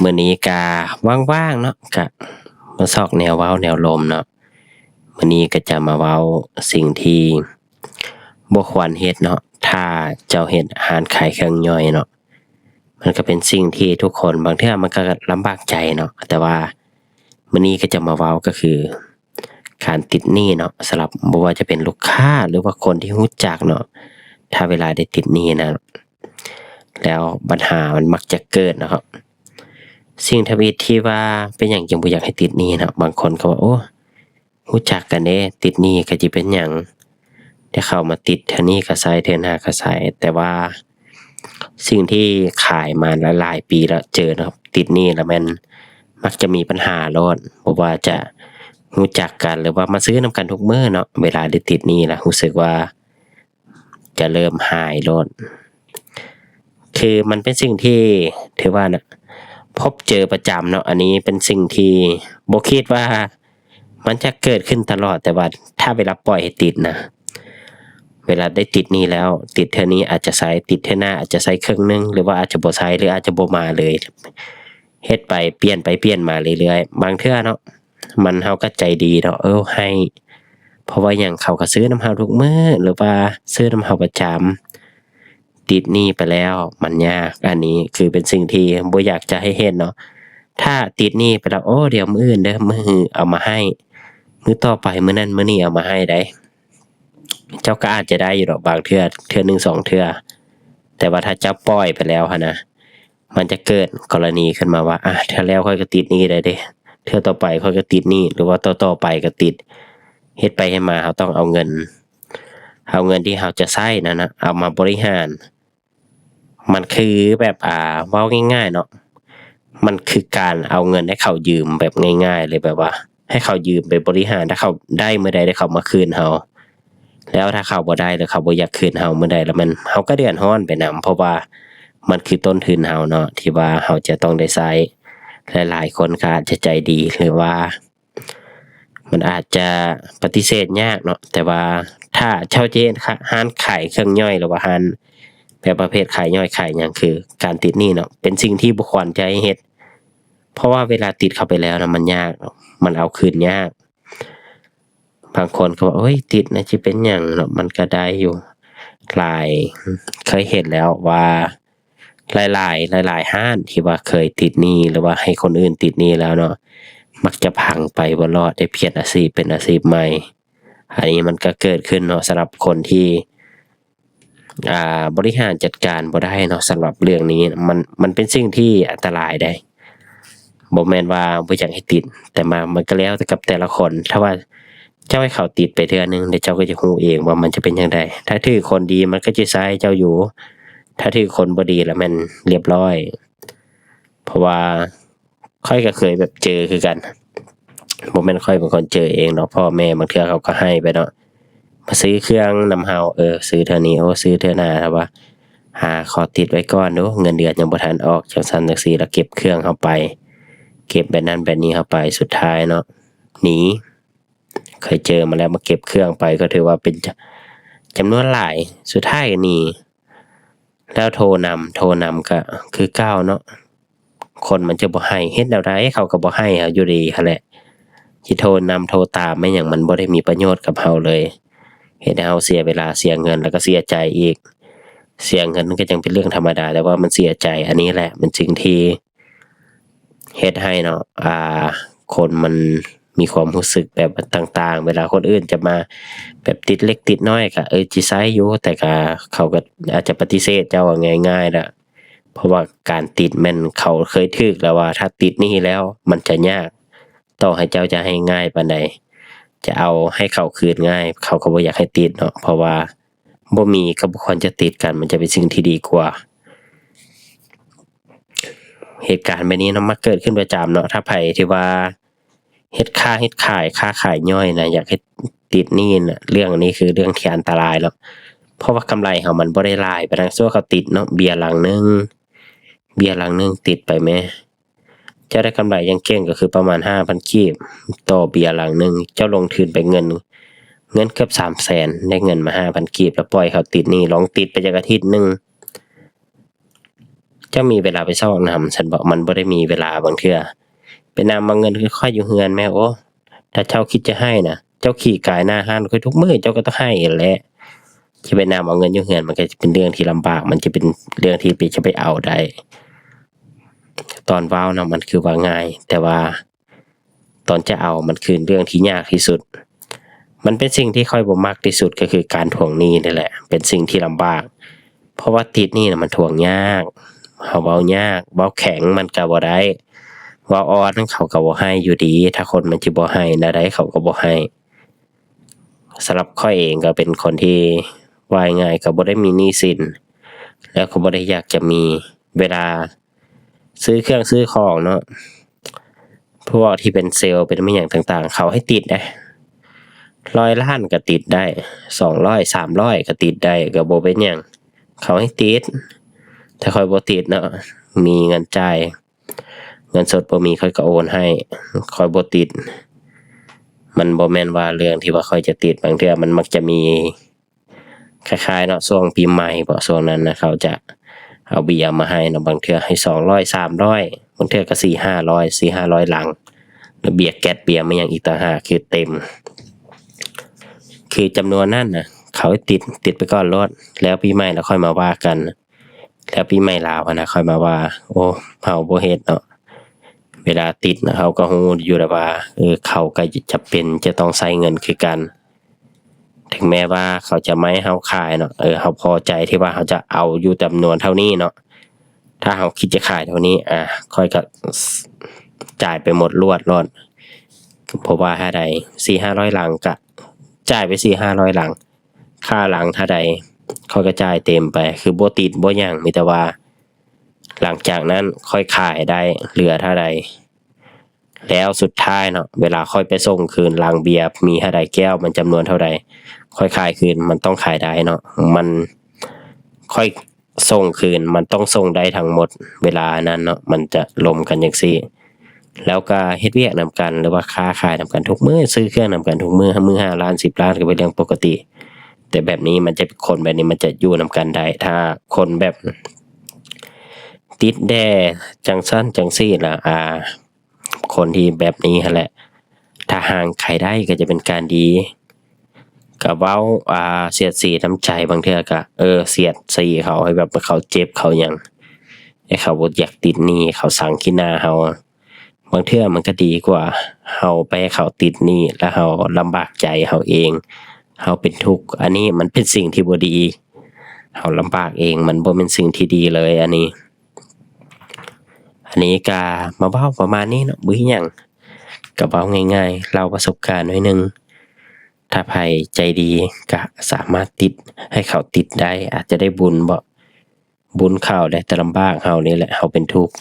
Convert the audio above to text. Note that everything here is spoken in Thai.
มื้อนี้ก็ว่างๆเนาะก็มาซอกแนวเว้าแนวลมเนาะมื้อนี้ก็จะมาเว้าสิ่งที่บ่ควรเฮ็ดเนาะถ้าเจ้าเฮ็ดอาหารขายเครื่องย่อยเนาะมันก็เป็นสิ่งที่ทุกคนบางเทื่อมันก็ลำบากใจเนาะแต่ว่ามื้อนี้ก็จะมาเว้าก็คือการติดหนี้เนาะสำหรับบ่ว่าจะเป็นลูกค้าหรือว่าคนที่รู้จักเนาะถ้าเวลาได้ติดหนี้นะแล้วปัญหามันมักจะเกิดนะครับสิ่งทวีตที่ว่าเป็นหยังจึงบ่อยากให้ติดหนี้เนาะบางคนก็ว่าโอ้รู้จักกันเด้ติดหนี้ก็สิเป็นหยังแต่เข้ามาติดเทื่อนี้ก็ใช้เทื่อหน้าก็ใช้แต่ว่าสิ่งที่ขายมาหลายๆปีแล้วเจอเนาะติดหนี้แล้วมันมักจะมีปัญหาโลดบ่ว่าจะรู้จักกันหรือว่ามาซื้อนำกันทุกมื้อเนาะเวลาได้ติดหนี้แล้วรู้สึกว่าจะเริ่มหายโลดคือมันเป็นสิ่งที่ถือว่านะพบเจอประจำเนาะอันนี้เป็นสิ่งที่บ่คิดว่ามันจะเกิดขึ้นตลอดแต่ว่าถ้าเวลาปล่อยให้ติดนะเวลาได้ติดหนี้แล้วติดเทื่อนี้อาจจะใช้ติดเทื่อหน้าอาจจะใช้ครึ่งหนึงหรือว่าอาจจะบ่ใช้หรืออาจจะบ่มาเลยเฮ็ดไปเปลี่ยนมาเรื่อยๆบางเทื่อเนาะมันเฮาก็ใจดีเนาะให้เพราะว่าหยังเขาก็ซื้อนำเฮาทุกมื้อหรือว่าซื้อนำเฮาประจำติดหนี้ไปแล้วมันยากอันนี้คือเป็นสิ่งที่บ่อยากจะให้เฮ็ดเนาะถ้าติดหนี้ไปแล้วโอ้เดี๋ยวมื้ออื่นเด้อมื้อหื้อเอามาให้มื้อต่อไปมื้อนั้นมื้อนี้เอามาให้ได้เจ้าก็อาจจะได้อยู่ดอกบางเทื่อหนึ่ง2เทื่อแต่ว่าถ้าเจ้าปล่อยไปแล้วหั้นนะมันจะเกิดกรณีขึ้นมาว่าเทื่อแล้วข้อยก็ติดหนี้ได้เด้เทื่อต่อไปข้อยก็ติดหนี้หรือว่าต่อๆไปก็ติดเฮ็ดไปเฮ็ดมาเราต้องเอาเงินที่เราจะใช้นั่นน่ะเอามาบริหารมันคือแบบเว้าง่ายๆเนาะมันคือการเอาเงินให้เขายืมแบบง่ายๆเลยแบบว่าให้เขายืมไปบริหารถ้าเขาได้เมื่อใดได้เขามาคืนเราแล้วถ้าเขาบ่ได้หรือเขาบ่อยากคืนเราเมื่อใดแล้วมันเราก็เดือดร้อนไปนำเพราะว่ามันคือต้นทุนเราเนาะที่ว่าเราจะต้องได้ใช้หลายๆคนก็อาจจะใจดีหรือว่ามันอาจจะปฏิเสธยากเนาะแต่ว่าถ้าเช่าเจนร้านขายเครื่องย่อยหรือว่าร้านแบบประเภทขายย่อยขายหยังคือการติดหนี้เนาะเป็นสิ่งที่บ่ควรจะให้เฮ็ดเพราะว่าเวลาติดเข้าไปแล้วนะมันยากมันเอาคืนยากบางคนก็ว่าโอ๊ยติดน่ะสิเป็นหยังเนาะมันก็ได้อยู่เคยเห็นแล้วว่าหลายๆร้านที่ว่าเคยติดหนี้หรือว่าให้คนอื่นติดหนี้แล้วเนาะมักจะพังไปบ่รอดได้เปลี่ยนอาชีพเป็นอาชีพใหม่อันนี้มันก็เกิดขึ้นเนาะสำหรับคนที่บริหารจัดการบ่ได้เนาะสำหรับเรื่องนี้มันเป็นสิ่งที่อันตรายได้บ่แม่นว่าบ่อยากให้ติดแต่มันก็แล้วแต่กับแต่ละคนถ้าว่าเจ้าให้เขาติดไปเทื่อหนึ่งเดี๋ยวเจ้าก็จะรู้เองว่ามันจะเป็นจั่งใดถ้าถือคนดีมันก็จะใช้เจ้าอยู่ถ้าถือคนบ่ดีแล้วมันเรียบร้อยเพราะว่าข้อยก็เคยแบบเจอคือกันบ่แม่นข้อยเป็นคนเจอเองเนาะพ่อแม่บางเทื่อเขาก็ให้ไปเนาะมาซื้อเครื่องนำเฮาซื้อเทื่อนี้ซื้อเทื่อหน้าถ้าว่าขอติดไว้ก่อนเด้อเงินเดือนยังบ่ทันออกจังซั่นจังซี่แล้วเก็บเครื่องเราไปเก็บแบบนั้นแบบนี้เข้าไปสุดท้ายเนาะหนีเคยเจอมาแล้วมาเก็บเครื่องไปก็ถือว่าเป็นจำนวนหลายสุดท้ายก็หนีแล้วโทรนำก็คือเก่าเนาะคนมันจะบ่ให้เฮ็ดแนวใดเขาก็บ่ให้เราอยู่ดีหั้นแหละสิโทรนำโทรตามแม่นหยังมันบ่ได้มีประโยชน์กับเราเลยเฮ็ดให้เราเสียเวลาเสียเงินแล้วก็เสียใจอีกเสียเงินมันก็ยังเป็นเรื่องธรรมดาแต่ว่ามันเสียใจอันนี้แหละเป็นสิ่งที่เฮ็ดให้เนาะคนมันมีความรู้สึกแบบต่างๆเวลาคนอื่นจะมาแบบติดเล็กติดน้อยก็สิใช้อยู่แต่ก็เขาก็อาจจะปฏิเสธเจ้าง่ายๆแล้วเพราะว่าการติดมันเขาเคยถูกแล้วว่าถ้าติดหนี้แล้วมันจะยากต่อให้เจ้าจะให้ง่ายปานใดจะเอาให้เขาคืนง่ายเขาก็บ่อยากให้ติดเนาะเพราะว่าบ่มีก็บ่ควรจะติดกันมันจะเป็นสิ่งที่ดีกว่าเหตุการณ์แบบนี้เนาะมักเกิดขึ้นประจำเนาะถ้าไผที่ว่าเฮ็ดค้าขายย่อยนะอยากให้ติดหนี้น่ะเรื่องนี้คือเรื่องที่อันตรายแล้วเพราะว่ากำไรเขามันบ่ได้หลายปานนั้นซั่วเขาติดเนาะเบียร์ลังหนึ่งติดไปแหมเจ้าได้กำไรอย่างเก่งก็คือประมาณ 5,000 กีบต่อเบียร์ลังหนึ่งเจ้าลงทุนไปเงินเกือบ 300,000 ได้เงินมา 5,000 กีบแล้วปล่อยเขาติดหนี้ลองติดไปจักอาทิตย์หนึ่ง เจ้ามีเวลาไปซอกนำฉันบอกมันบ่ได้มีเวลาบางเทื่อไปนำเอาเงินคือค่อยอยู่เฮือนแม่โอ้ถ้าเจ้าคิดจะให้น่ะเจ้าขี่กายหน้าห้านค่อยทุกมื้อเจ้าก็ต้องให้แหละสิไปนำเอาเงินอยู่เฮือนมันก็จะเป็นเรื่องที่ลำบากมันจะเป็นเรื่องที่จะไปเอาได้ตอนเว้าน่ะมันคือว่าง่ายแต่ว่าตอนจะเอามันคือเรื่องที่ยากที่สุดมันเป็นสิ่งที่ค่อยบ่มักที่สุดก็คือการทวงหนี้นี่แหละเป็นสิ่งที่ลำบากเพราะว่าติดหนี้น่ะมันทวงยากเฮาเว้ายากเว้าแข็งมันก็บ่ได้เว้าอ่อนเขาก็บ่ให้อยู่ดีถ้าคนมันสิบ่ให้แนวใดเขาก็บ่ให้สำหรับข้อยเองก็เป็นคนที่ว่าง่ายๆก็บ่ได้มีหนี้สินแล้วก็บ่ได้อยากจะมีเวลาซื้อเครื่องซื้อของเนาะพวกที่เป็นเซลล์เป็นอิหยังต่างๆเขาให้ติดนะ100 ล้านก็ติดได้200 300ก็ติดได้ก็บ่เป็นหยังเขาให้ติดถ้าข้อยบ่ติดเนาะมีเงินจ่ายเงินสดบ่มีข้อยก็โอนให้ข้อยบ่ติดมันบ่แม่นว่าเรื่องที่ว่าข้อยจะติดบางเทื่อมันมักจะมีคล้ายๆเนาะช่วงปีใหม่บ่ช่วงนั้นนะเขาจะเอาเบียร์มาให้เนาะบางเทื่อให้200 300บางเทื่อก็400 500หลังแล้วเบียร์แก๊สเบียร์มาหยังอีกต่างหากคือเต็มคือจำนวนนั้นน่ะเขาให้ติดไปก่อนโลดแล้วปีใหม่แล้วค่อยมาว่ากันแล้วปีใหม่ลาวหั้นน่ะค่อยมาว่าโอ้เฮาบ่เฮ็ดเนาะเวลาติดน่ะเขาก็รู้อยู่แล้วว่าเขาก็จะเป็นจะต้องใช้เงินคือกันถึงแม้ว่าเขาจะไม่ให้เราขายเนาะเราพอใจที่ว่าเขาจะเอาอยู่จำนวนเท่านี้เนาะถ้าเราคิดจะขายเท่านี้ค่อยก็จ่ายไปหมดรวดโลดเพราะว่าถ้าใด400-500หลังก็จ่ายไป400-500หลังค่าหลังถ้าใดค่อยก็จ่ายเต็มไปคือบ่ติดบ่หยังมีแต่ว่าหลังจากนั้นค่อยขายได้เหลือเท่าใดแล้วสุดท้ายเนาะเวลาค่อยไปส่งคืนลังเบียร์มีเท่าใดแก้วมันจำนวนเท่าใดค่อยขายคืนมันต้องขายได้เนาะมันค่อยส่งคืนมันต้องส่งได้ทั้งหมดเวลานั้นเนาะมันจะลมกันจังซี่แล้วก็เฮ็ดเวียกนำกันหรือว่าค้าขายนำกันทุกมื้อซื้อเครื่องนำกันทุกมื้อ5ล้าน10ล้านก็เป็นเรื่องปกติแต่แบบนี้มันจะคนแบบนี้มันจะอยู่นำกันได้ถ้าคนแบบติดแด่จังซั่นจังซี่ล่ะคนที่แบบนี้หั่นแหละถ้าห่างไขได้ก็จะเป็นการดีก็เว้าเสียดสีน้ำใจบางเทื่อก็เสียดสีเขาให้แบบเขาเจ็บเขาหยังให้เขาบ่อยากติดหนี้เขาสังขี้หน้าเราบางเทื่อมันก็ดีกว่าเราไปให้เขาติดหนี้แล้วเราลำบากใจเราเองเราเป็นทุกข์อันนี้มันเป็นสิ่งที่บ่ดีเราลำบากเองมันบ่แม่นสิ่งที่ดีเลยอันนี้ก็มาเว้าประมาณนี้เนาะบ่มีหยังก็เว้าง่ายๆเล่าประสบการณ์หน่อยหนึ่งถ้าไผใจดีก็สามารถติดให้เขาติดได้อาจจะได้บุญบ่บุญเข้าได้แต่ลำบากเรานี่แหละเราเป็นทุกข์